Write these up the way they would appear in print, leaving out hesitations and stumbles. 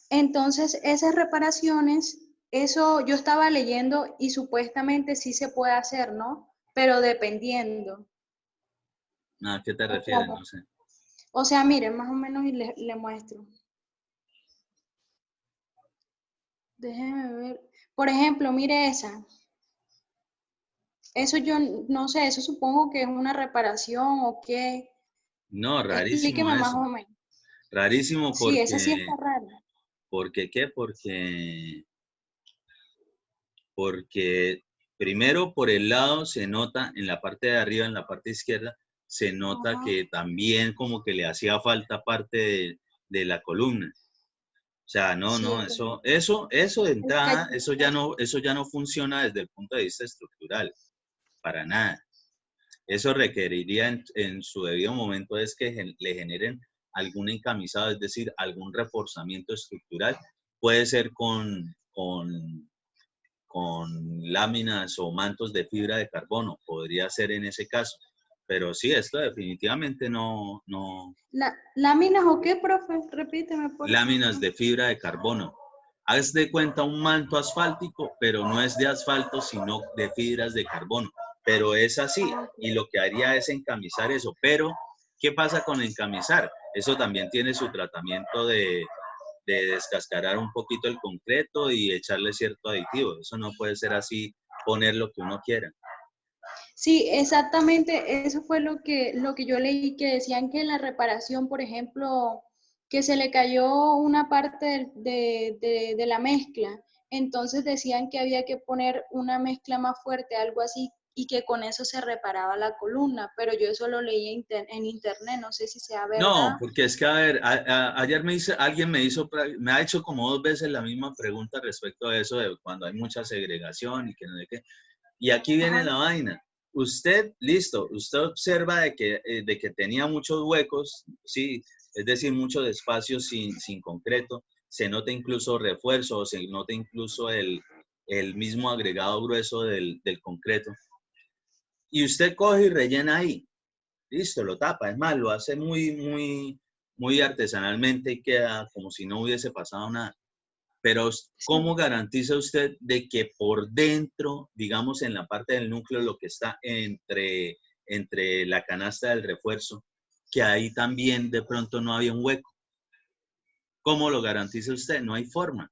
Entonces, esas reparaciones, eso yo estaba leyendo y supuestamente sí se puede hacer, ¿no? Pero dependiendo. ¿A qué te O refieres? cómo. No sé. O sea, miren, más o menos y le muestro. Déjenme ver. Por ejemplo, mire esa. Eso yo no sé, eso supongo que es una reparación o qué. No, rarísimo Explíqueme más eso. o menos. Rarísimo Sí, esa sí está rara. ¿por qué? Porque primero por el lado se nota, en la parte de arriba, en la parte izquierda, se nota Ajá. que también como que le hacía falta parte de la columna. O sea, Sí, eso de es que entrada, allí, eso ya no funciona desde el punto de vista estructural, para nada. Eso requeriría en su debido momento es que le generen algún encamisado, es decir, algún reforzamiento estructural. Puede ser con láminas o mantos de fibra de carbono, podría ser en ese caso. Pero sí, esto definitivamente no, ¿Láminas o qué, profe? Repíteme, por favor. láminas de fibra de carbono. Haz de cuenta un manto asfáltico, pero no es de asfalto, sino de fibras de carbono. Pero es así, Ah, ok. y lo que haría es encamisar eso. Pero, ¿qué pasa con encamisar? Eso también tiene su tratamiento de descascarar un poquito el concreto y echarle cierto aditivo. Eso no puede ser así, poner lo que uno quiera. Sí, exactamente, eso fue lo que yo leí, que decían que en la reparación, por ejemplo, que se le cayó una parte de la mezcla, entonces decían que había que poner una mezcla más fuerte, algo así, y que con eso se reparaba la columna, pero yo eso lo leí en internet, no sé si sea No, verdad. porque es que, a ver, ayer alguien me ha hecho como 2 veces la misma pregunta respecto a eso de cuando hay mucha segregación y que no sé qué. Y aquí viene Ajá. la vaina. Usted, listo, usted observa de que tenía muchos huecos, sí, es decir, muchos espacios sin concreto. Se nota incluso refuerzo, se nota incluso el mismo agregado grueso del concreto. Y usted coge y rellena ahí. Listo, lo tapa. Es más, lo hace muy artesanalmente y queda como si no hubiese pasado nada. Pero, ¿cómo Sí. garantiza usted de que por dentro, digamos en la parte del núcleo, lo que está entre la canasta del refuerzo, que ahí también de pronto no había un hueco? ¿Cómo lo garantiza usted? No hay forma.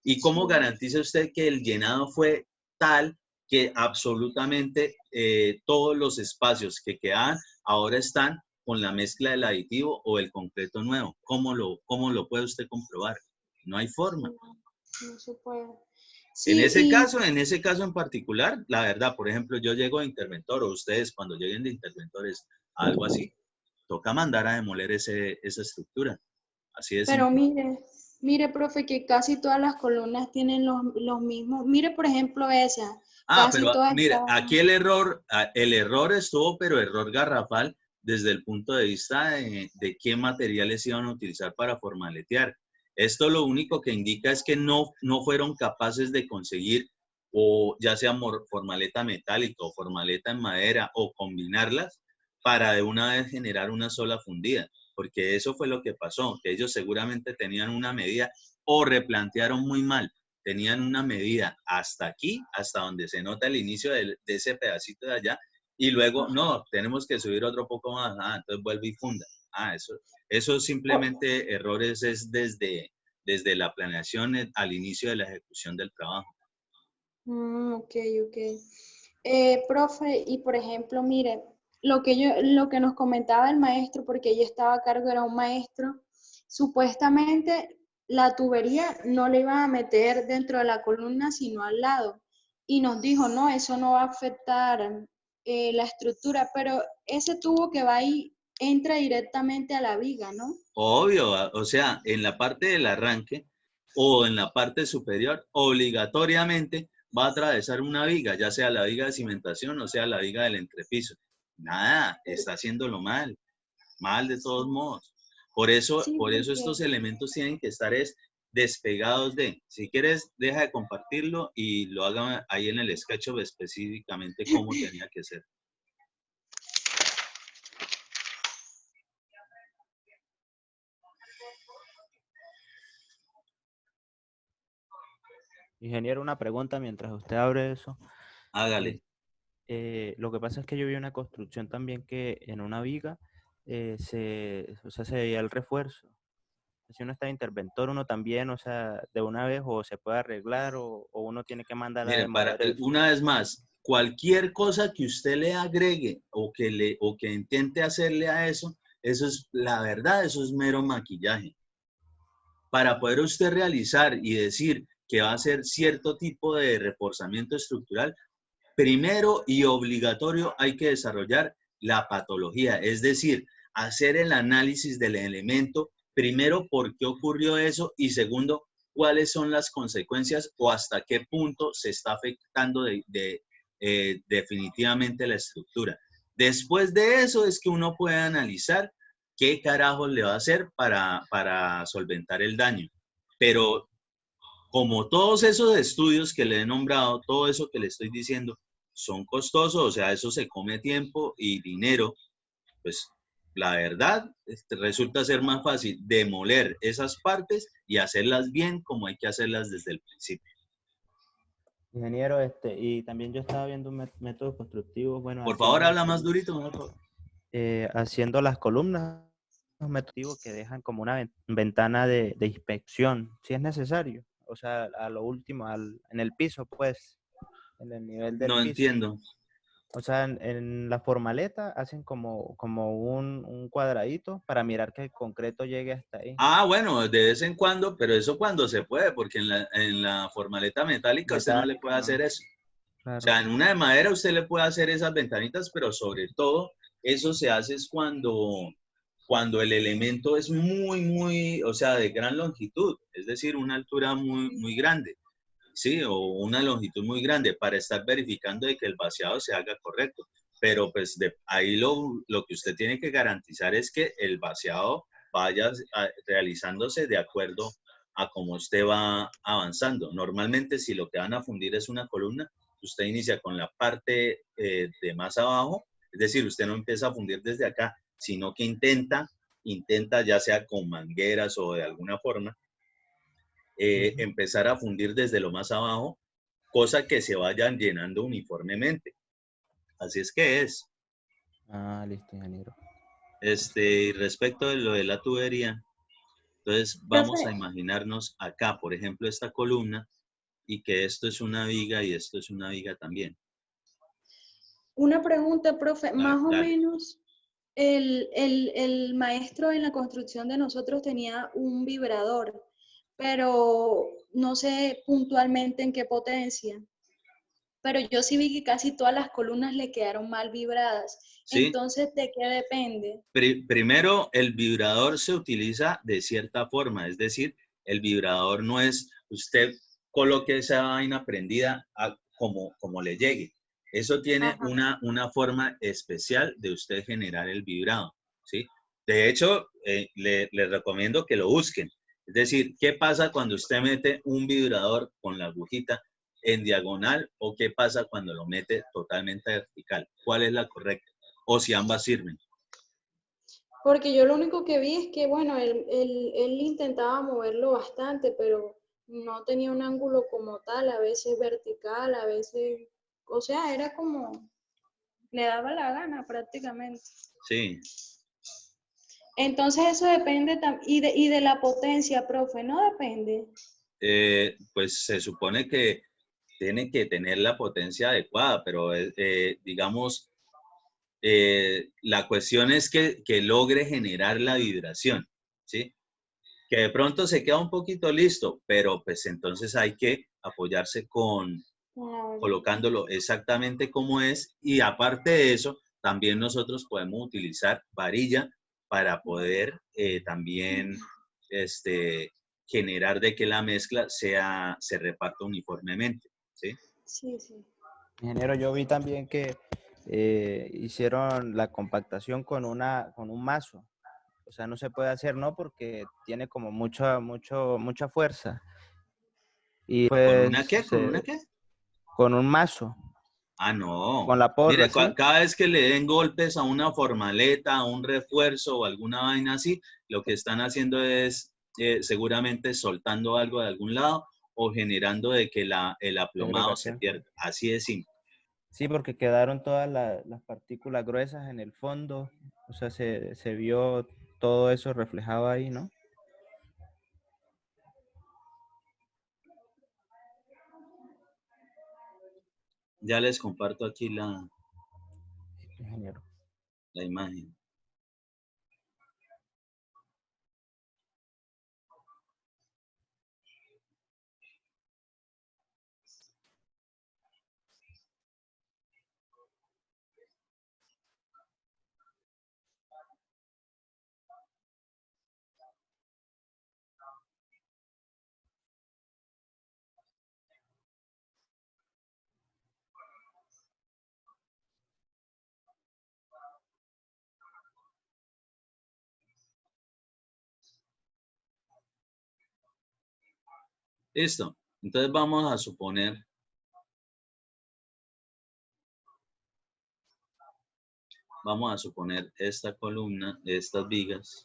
¿Y cómo Sí. garantiza usted que el llenado fue tal que absolutamente todos los espacios que quedan ahora están con la mezcla del aditivo o el concreto nuevo? ¿Cómo lo puede usted comprobar? No hay forma. No, no se puede. En Sí, ese y caso, en particular, la verdad, por ejemplo, yo llego de interventor o ustedes cuando lleguen de interventores a algo así, toca mandar a demoler esa estructura. Así de pero simple. mire, profe, que casi todas las columnas tienen los mismos. Mire, por ejemplo, esa, casi Pero todas mira, aquí están. el error estuvo, pero error garrafal desde el punto de vista de qué materiales iban a utilizar para formaletear. Esto lo único que indica es que no fueron capaces de conseguir, o ya sea formaleta metálica o formaleta en madera, o combinarlas para de una vez generar una sola fundida, porque eso fue lo que pasó, que ellos seguramente tenían una medida o replantearon muy mal, tenían una medida hasta aquí, hasta donde se nota el inicio de ese pedacito de allá, y luego, Ajá. no, tenemos que subir otro poco más, entonces vuelve y funda. Eso simplemente errores es desde la planeación al inicio de la ejecución del trabajo. Ok, ok. Profe, y por ejemplo, mire, lo que nos comentaba el maestro, porque ella estaba a cargo, era un maestro, supuestamente la tubería no le iban a meter dentro de la columna, sino al lado. Y nos dijo, no, eso no va a afectar la estructura, pero ese tubo que va ahí entra directamente a la viga, ¿no? Obvio, o sea, en la parte del arranque o en la parte superior, obligatoriamente va a atravesar una viga, ya sea la viga de cimentación o sea la viga del entrepiso. Nada, está haciéndolo mal, mal de todos Sí, modos. Por eso, sí, por eso porque estos elementos tienen que estar despegados de. Si quieres, deja de compartirlo y lo haga ahí en el SketchUp específicamente cómo tenía que ser. Ingeniero, una pregunta mientras usted abre eso. Hágale. Lo que pasa es que yo vi una construcción también que en una viga o sea, se veía el refuerzo. Si uno está interventor, uno también, o sea, de una vez o se puede arreglar o uno tiene que mandar a Miren, demoler eso. una vez más, cualquier cosa que usted le agregue o que intente hacerle a eso, eso es, la verdad, eso es mero maquillaje. Para poder usted realizar y decir que va a hacer cierto tipo de reforzamiento estructural, primero y obligatorio hay que desarrollar la patología, es decir, hacer el análisis del elemento, primero, por qué ocurrió eso y segundo, cuáles son las consecuencias o hasta qué punto se está afectando definitivamente la estructura. Después de eso es que uno puede analizar qué carajos le va a hacer para solventar el daño. Pero como todos esos estudios que le he nombrado, todo eso que le estoy diciendo, son costosos, o sea, eso se come tiempo y dinero, pues la verdad resulta ser más fácil demoler esas partes y hacerlas bien como hay que hacerlas desde el principio. Ingeniero, y también yo estaba viendo métodos constructivos, bueno, Por favor, habla más columnas, durito. haciendo las columnas, los métodos que dejan como una ventana de inspección, si es necesario. O sea, a lo último, en el piso, pues, en el nivel del No piso. entiendo. O sea, en la formaleta hacen como un cuadradito para mirar que el concreto llegue hasta ahí. Ah, bueno, de vez en cuando, pero eso cuando se puede, porque en la formaleta metálica usted no le puede hacer eso. O Claro. sea, en una de madera usted le puede hacer esas ventanitas, pero sobre todo eso se hace es cuando el elemento es muy, o sea, de gran longitud, es decir, una altura muy grande, ¿sí? O una longitud muy grande para estar verificando de que el vaciado se haga correcto. Pero pues ahí lo que usted tiene que garantizar es que el vaciado vaya realizándose de acuerdo a cómo usted va avanzando. Normalmente si lo que van a fundir es una columna, usted inicia con la parte de más abajo, es decir, usted no empieza a fundir desde acá, sino que intenta ya sea con mangueras o de alguna forma, empezar a fundir desde lo más abajo, cosa que se vayan llenando uniformemente. Así es que es. Ah, listo, ingeniero. Respecto de lo de la tubería, entonces vamos a Profe, imaginarnos acá, por ejemplo, esta columna y que esto es una viga y esto es una viga también. una pregunta, profe, más o Dale. menos el maestro en la construcción de nosotros tenía un vibrador, pero no sé puntualmente en qué potencia. Pero yo sí vi que casi todas las columnas le quedaron mal vibradas. ¿Sí? Entonces, ¿de qué depende? Primero, el vibrador se utiliza de cierta forma, es decir, el vibrador no es usted coloque esa vaina prendida como le llegue. Eso tiene Ajá. una forma especial de usted generar el vibrado, ¿sí? De hecho, le recomiendo que lo busquen. Es decir, ¿qué pasa cuando usted mete un vibrador con la agujita en diagonal o qué pasa cuando lo mete totalmente vertical? ¿Cuál es la correcta? O si ambas sirven. Porque yo lo único que vi es que, bueno, él intentaba moverlo bastante, pero no tenía un ángulo como tal, a veces vertical, a veces, o sea, era como, le daba la gana prácticamente. Sí, Entonces eso depende, y de la potencia, profe, ¿no depende? pues se supone que tiene que tener la potencia adecuada, pero digamos, la cuestión es que logre generar la vibración, ¿sí? Que de pronto se queda un poquito listo, pero pues entonces hay que apoyarse Claro. colocándolo exactamente como es y aparte de eso, también nosotros podemos utilizar varilla para poder también este, generar de que la mezcla se reparta uniformemente, ¿sí? Sí, sí. Ingeniero, yo vi también que hicieron la compactación con un mazo. O sea, no se puede hacer, ¿no? Porque tiene como mucha fuerza. Y ¿Con pues una qué? ¿Con una qué? con un mazo, Ah, no. con la porra, Mire, ¿sí? cada vez que le den golpes a una formaleta, a un refuerzo o alguna vaina así, lo que están haciendo es seguramente soltando algo de algún lado o generando de que el aplomado se Segregación. pierda. Así de simple. Sí, porque quedaron todas las partículas gruesas en el fondo, o sea, se vio todo eso reflejado ahí, ¿no? Ya les comparto aquí Ingeniero. la imagen. Listo. Entonces vamos a suponer esta columna, estas vigas.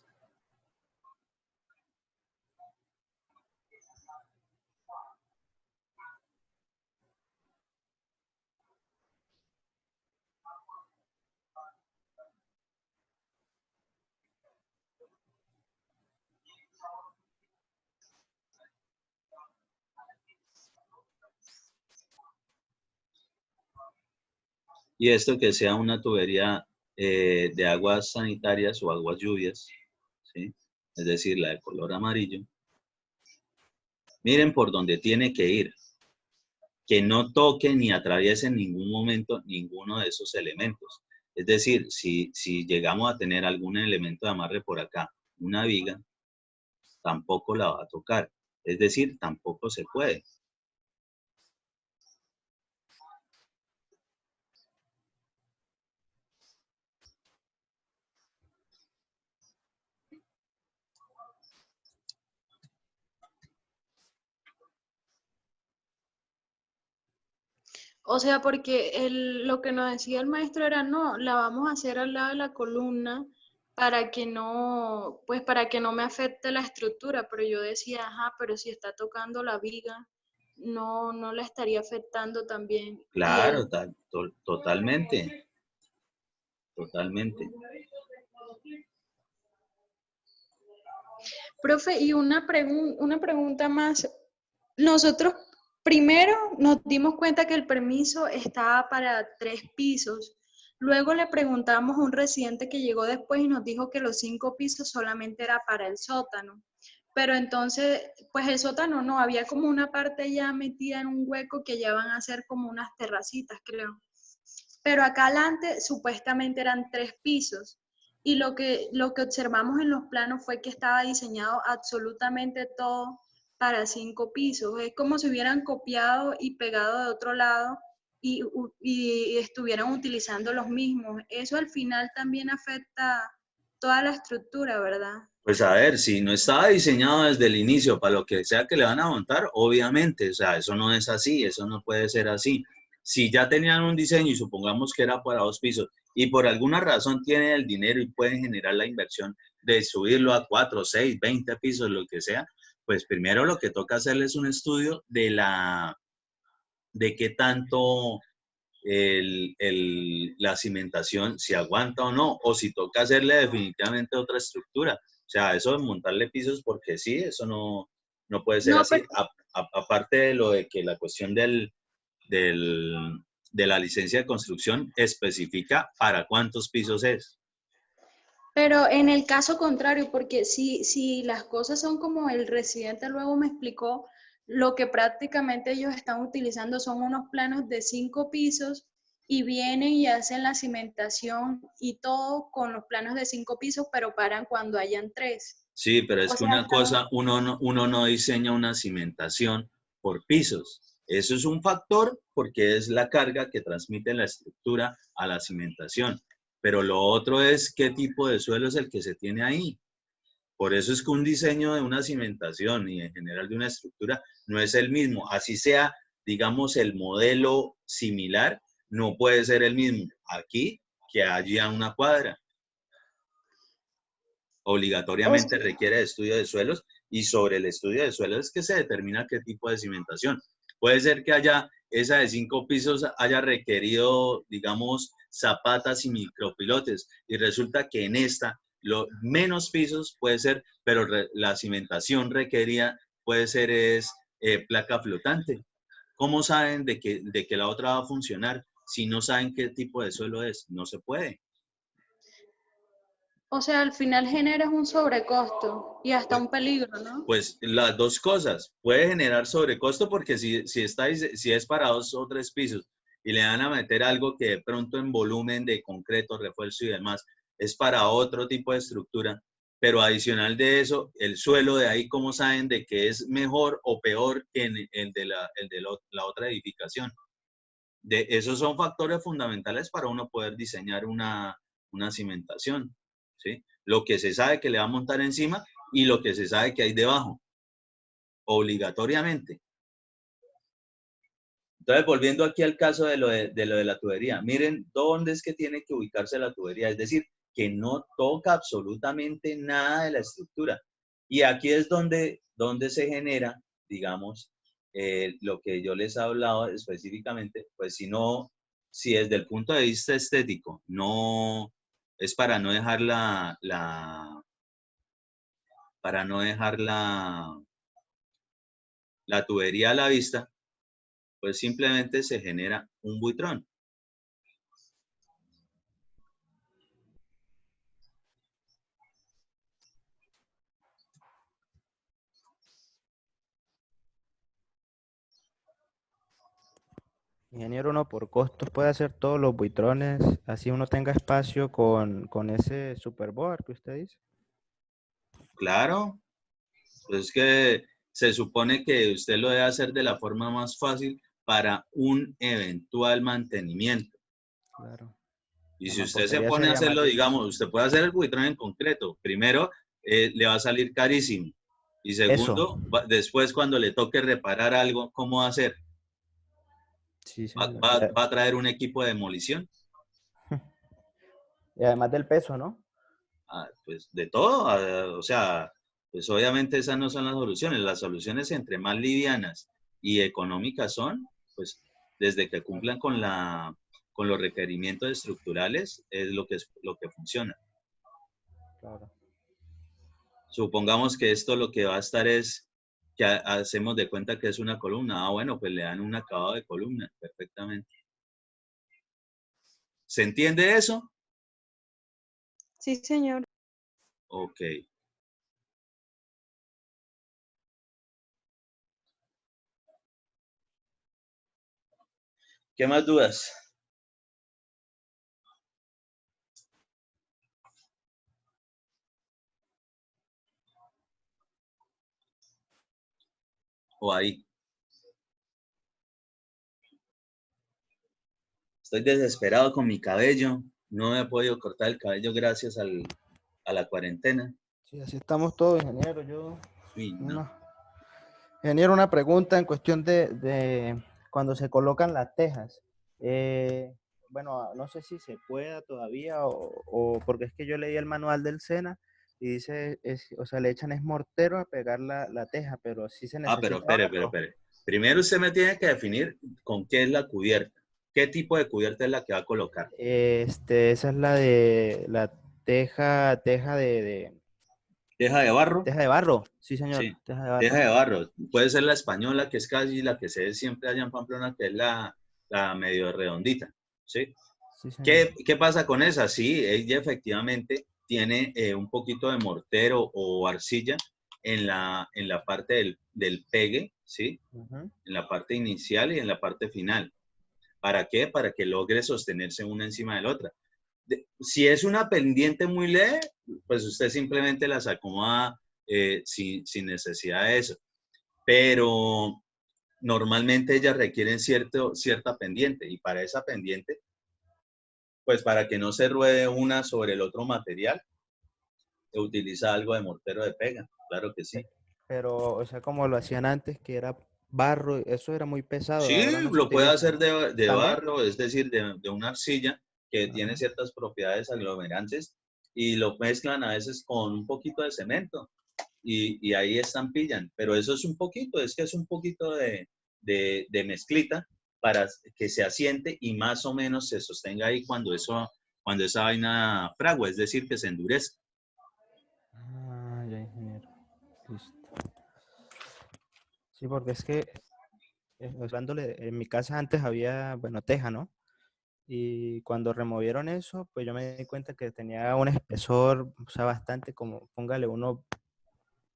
Y esto que sea una tubería de aguas sanitarias o aguas lluvias, ¿sí? Es decir, la de color amarillo. Miren por dónde tiene que ir, que no toque ni atraviese en ningún momento ninguno de esos elementos. Es decir, si llegamos a tener algún elemento de amarre por acá, una viga, tampoco la va a tocar. Es decir, tampoco se puede. O sea, porque lo que nos decía el maestro era, no, la vamos a hacer al lado de la columna para que no, pues para que no me afecte la estructura, pero yo decía, ajá, pero si está tocando la viga, no la estaría afectando también. Y Claro, totalmente, totalmente. profe, y una pregunta más. Nosotros primero nos dimos cuenta que el permiso estaba para 3 pisos. Luego le preguntamos a un residente que llegó después y nos dijo que los 5 pisos solamente era para el sótano. Pero entonces, pues el sótano no, había como una parte ya metida en un hueco que ya van a ser como unas terracitas, creo. Pero acá adelante supuestamente eran 3 pisos. Y lo que observamos en los planos fue que estaba diseñado absolutamente todo para 5 pisos. Es como si hubieran copiado y pegado de otro lado y estuvieran utilizando los mismos. Eso al final también afecta toda la estructura, ¿verdad? Pues a ver, si no estaba diseñado desde el inicio para lo que sea que le van a montar, obviamente, o sea, eso no es así, eso no puede ser así. Si ya tenían un diseño y supongamos que era para 2 pisos y por alguna razón tienen el dinero y pueden generar la inversión de subirlo a 4, 6, 20 pisos, lo que sea, pues primero lo que toca hacerles es un estudio de qué tanto la cimentación, si aguanta o no, o si toca hacerle definitivamente otra estructura. O sea, eso de montarle pisos porque sí, eso no puede ser No, así. Aparte de lo de que la cuestión de la licencia de construcción especifica para cuántos pisos es. pero en el caso contrario, porque si las cosas son como el residente luego me explicó, lo que prácticamente ellos están utilizando son unos planos de 5 pisos y vienen y hacen la cimentación y todo con los planos de 5 pisos, pero paran cuando hayan 3. Sí, pero es O que sea, una cosa, uno no diseña una cimentación por pisos. Eso es un factor porque es la carga que transmite la estructura a la cimentación. Pero lo otro es qué tipo de suelo es el que se tiene ahí. Por eso es que un diseño de una cimentación y en general de una estructura no es el mismo. Así sea, digamos, el modelo similar, no puede ser el mismo aquí que allí a una cuadra. o Obligatoriamente sea, requiere de estudio de suelos y sobre el estudio de suelo es que se determina qué tipo de cimentación. Puede ser que haya, esa de 5 pisos haya requerido, digamos, zapatas y micropilotes, y resulta que en esta, menos pisos puede ser, pero la cimentación requerida puede ser placa flotante. ¿Cómo saben de que la otra va a funcionar si no saben qué tipo de suelo es? No se puede. O sea, al final generas un sobrecosto y hasta Pues, un peligro, ¿no? pues las dos cosas. Puede generar sobrecosto porque si es para 2 o 3 pisos y le van a meter algo que de pronto en volumen de concreto, refuerzo y demás, es para otro tipo de estructura, pero adicional de eso, el suelo de ahí, ¿cómo saben de que es mejor o peor que la otra edificación? Esos son factores fundamentales para uno poder diseñar una cimentación, ¿sí? Lo que se sabe que le va a montar encima y lo que se sabe que hay debajo, obligatoriamente. Entonces, volviendo aquí al caso de lo de la tubería, miren dónde es que tiene que ubicarse la tubería, es decir, que no toca absolutamente nada de la estructura. Y aquí es donde se genera, digamos, lo que yo les he hablado específicamente, pues si desde el punto de vista estético, no, es para no dejar la tubería a la vista, pues simplemente se genera un buitrón. Ingeniero, uno por costos puede hacer todos los buitrones, así uno tenga espacio con ese superboard que usted dice. Claro, pues es que se supone que usted lo debe hacer de la forma más fácil para un eventual mantenimiento. Claro. Y La si usted se mampostería pone a sería más hacerlo, difícil. digamos, usted puede hacer el buitrón en concreto. Primero, le va a salir carísimo. Y Eso. segundo, después cuando le toque reparar algo, ¿cómo va a hacer? Sí, ¿Va, señor. va a traer un equipo de demolición? Y además del peso, ¿no? Pues de todo, o sea, pues obviamente esas no son las soluciones entre más livianas y económicas son, pues desde que cumplan con los requerimientos estructurales es lo que funciona. Claro. Supongamos que esto lo que va a estar es que hacemos de cuenta que es una columna. Bueno, pues le dan un acabado de columna perfectamente. ¿Se entiende eso? Sí, señor. Ok. ¿Qué más dudas? O ahí. Estoy desesperado con mi cabello. No me he podido cortar el cabello gracias a la cuarentena. Sí, así estamos todos, ingeniero. Uy, no. Ingeniero, una pregunta en cuestión de cuando se colocan las tejas. Bueno, no sé si se pueda todavía o porque es que yo leí el manual del SENA y dice, o sea, le echan es mortero a pegar la teja, pero sí se Pero necesita barro. espere. Primero usted me tiene que definir con qué es la cubierta. ¿Qué tipo de cubierta es la que va a colocar? Esa es la de la teja ¿Teja de barro? teja de barro. Sí, señor, Sí, teja de teja barro. de barro. Puede ser la española, que es casi la que se ve siempre allá en Pamplona, que es la medio redondita. ¿Sí? Sí, señor. ¿Qué pasa con esa? Sí, ella efectivamente tiene un poquito de mortero o arcilla en la parte del pegue, ¿sí? Ujú. En la parte inicial y en la parte final. ¿Para qué? Para que logre sostenerse una encima de la otra. Si es una pendiente muy leve, pues usted simplemente las acomoda sin necesidad de eso. Pero normalmente ellas requieren cierta pendiente y para esa pendiente, pues para que no se ruede una sobre el otro material, se utiliza algo de mortero de pega, claro que sí. Pero, o sea, como lo hacían antes, que era barro, eso era muy pesado, Sí, ahora no se lo puede utiliza. hacer de ¿También? barro, es decir, de una arcilla que tiene Ajá. ciertas propiedades aglomerantes y lo mezclan a veces con un poquito de cemento y ahí estampillan. Pero eso es un poquito, es que es un poquito de mezclita para que se asiente y más o menos se sostenga ahí cuando esa vaina fragua, es decir, que se endurezca. Ah, ya, ingeniero. Listo. Sí, porque es que, hablándole, en mi casa antes había, bueno, teja, ¿no? Y cuando removieron eso, pues yo me di cuenta que tenía un espesor, o sea, bastante, como, póngale, unos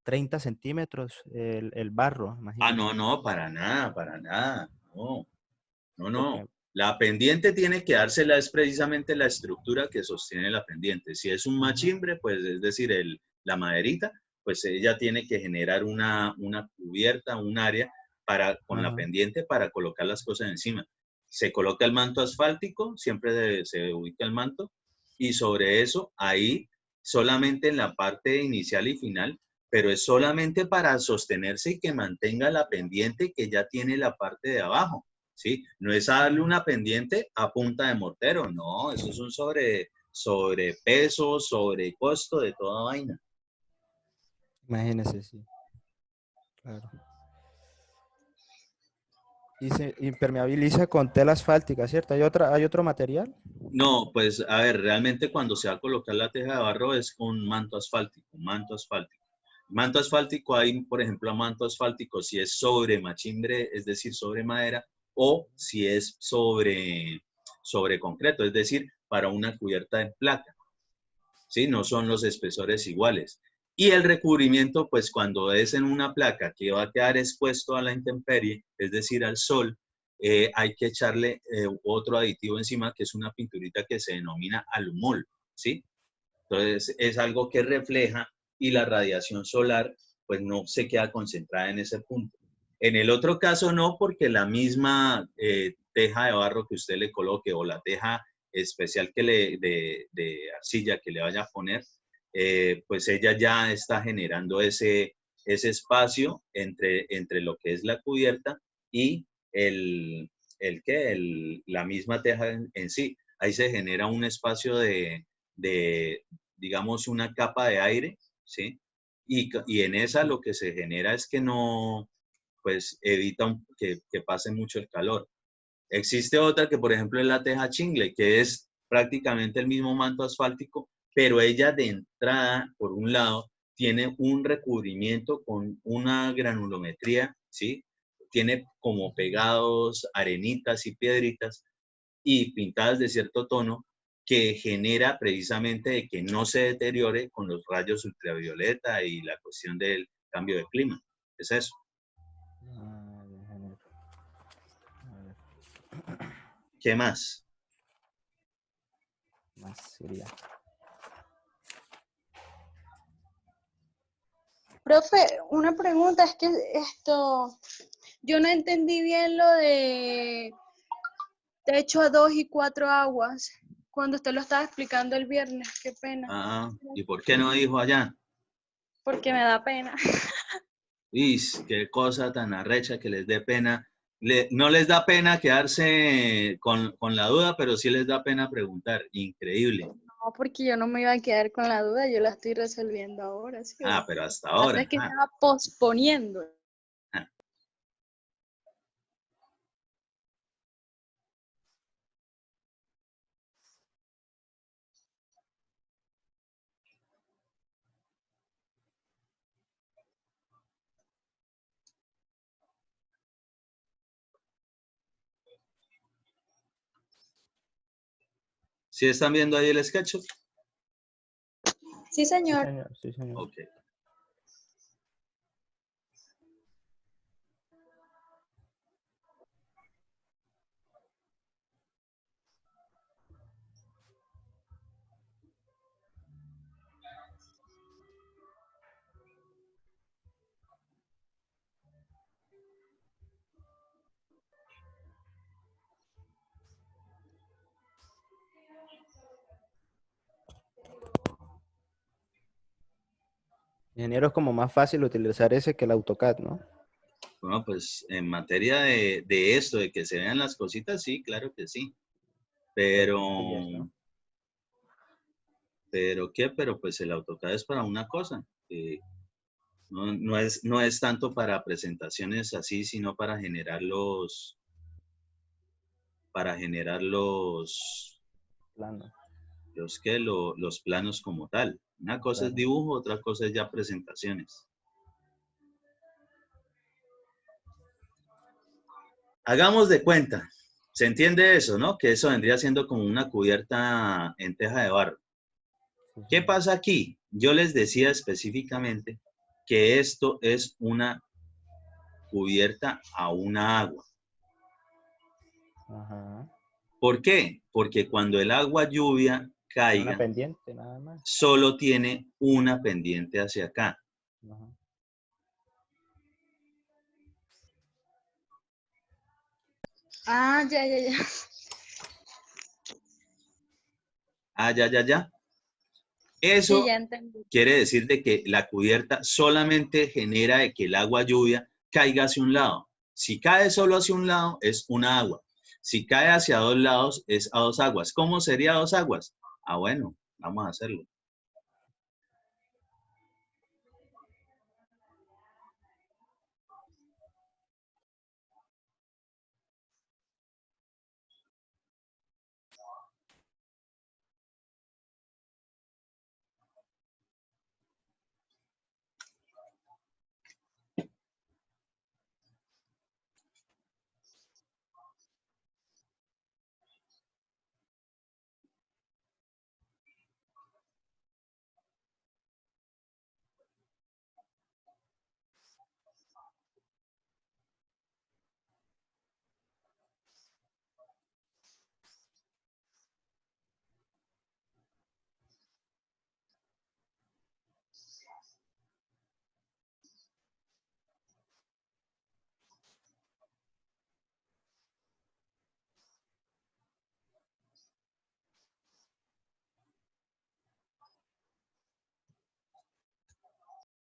30 centímetros el barro, Ah, imagínese. no, no, para nada, para nada. No, no, no. Porque, La pendiente tiene que dársela, es precisamente la estructura que sostiene la pendiente. Si es un ajá, machimbre, pues es decir, la maderita, pues ella tiene que generar una cubierta, un área con la ajá. pendiente para colocar las cosas encima. Se coloca el manto asfáltico, siempre se ubica el manto, y sobre eso, ahí, solamente en la parte inicial y final, pero es solamente para sostenerse y que mantenga la pendiente que ya tiene la parte de abajo. ¿Sí? No es a darle una pendiente a punta de mortero, no, eso es un sobrepeso, sobrecosto de toda vaina. Imagínese, sí, claro. Y se impermeabiliza con tela asfáltica, ¿cierto? ¿Hay otro material? No, pues a ver, realmente cuando se va a colocar la teja de barro es con manto asfáltico, manto asfáltico. Manto asfáltico hay, por ejemplo, manto asfáltico si es sobre machimbre, es decir, sobre madera, o si es sobre concreto, es decir, para una cubierta en placa. ¿Sí? No son los espesores iguales. Y el recubrimiento, pues cuando es en una placa que va a quedar expuesto a la intemperie, es decir, al sol, hay que echarle otro aditivo encima, que es una pinturita que se denomina alumol, ¿sí? Entonces, es algo que refleja y la radiación solar, pues no se queda concentrada en ese punto. En el otro caso no, porque la misma teja de barro que usted le coloque o la teja especial de arcilla que le vaya a poner, pues ella ya está generando ese espacio entre lo que es la cubierta y la misma teja en sí. Ahí se genera un espacio de, digamos, una capa de aire, ¿sí? Y en esa lo que se genera es que no, pues evita que pase mucho el calor. Existe otra que, por ejemplo, es la teja chingle, que es prácticamente el mismo manto asfáltico, pero ella de entrada, por un lado, tiene un recubrimiento con una granulometría, ¿sí? Tiene como pegados arenitas y piedritas y pintadas de cierto tono que genera precisamente de que no se deteriore con los rayos ultravioleta y la cuestión del cambio de clima. Es eso. Ah, ya, ingeniero. A ver, ¿Qué más? más sería. Profe, una pregunta, es que yo no entendí bien lo de techo a 2 y 4 aguas, cuando usted lo estaba explicando el viernes, qué pena, Ah, ¿y por qué no dijo allá? porque me da pena. Y qué cosa tan arrecha que les dé pena. No les da pena quedarse con la duda, pero sí les da pena preguntar. Increíble. No, porque yo no me iba a quedar con la duda, yo la estoy resolviendo ahora, ¿sí? Ah, pero hasta Lo que pasa ahora. es que Ah, estaba posponiendo. ah. ¿Sí están viendo ahí el sketch? Sí, Sí, señor. señor, sí, señor. Ok. Ingeniero, es como más fácil utilizar ese que el AutoCAD, ¿no? Bueno, pues en materia de esto, de que se vean las cositas, sí, claro que sí. Por Pero, detalles, ¿no? pero ¿qué? Pero pues el AutoCAD es para una cosa. No es tanto para presentaciones así, sino para generar Plano. los planos como tal. Una cosa es Claro. dibujo, otra cosa es ya presentaciones. Hagamos de cuenta. ¿Se entiende eso, no? Que eso vendría siendo como una cubierta en teja de barro. ¿Qué pasa aquí? Yo les decía específicamente que esto es una cubierta a una agua. Ajá. ¿Por qué? Porque cuando el agua lluvia Una caiga, pendiente, nada más. solo tiene una pendiente hacia acá. Ajá. Ah, ya, ya, ya. Ah, ya. Sí, Eso ya entendí. quiere decir de que la cubierta solamente genera de que el agua lluvia caiga hacia un lado. Si cae solo hacia un lado, es una agua. Si cae hacia dos lados, es a dos aguas. ¿Cómo sería dos aguas? Ah, bueno, vamos a hacerlo.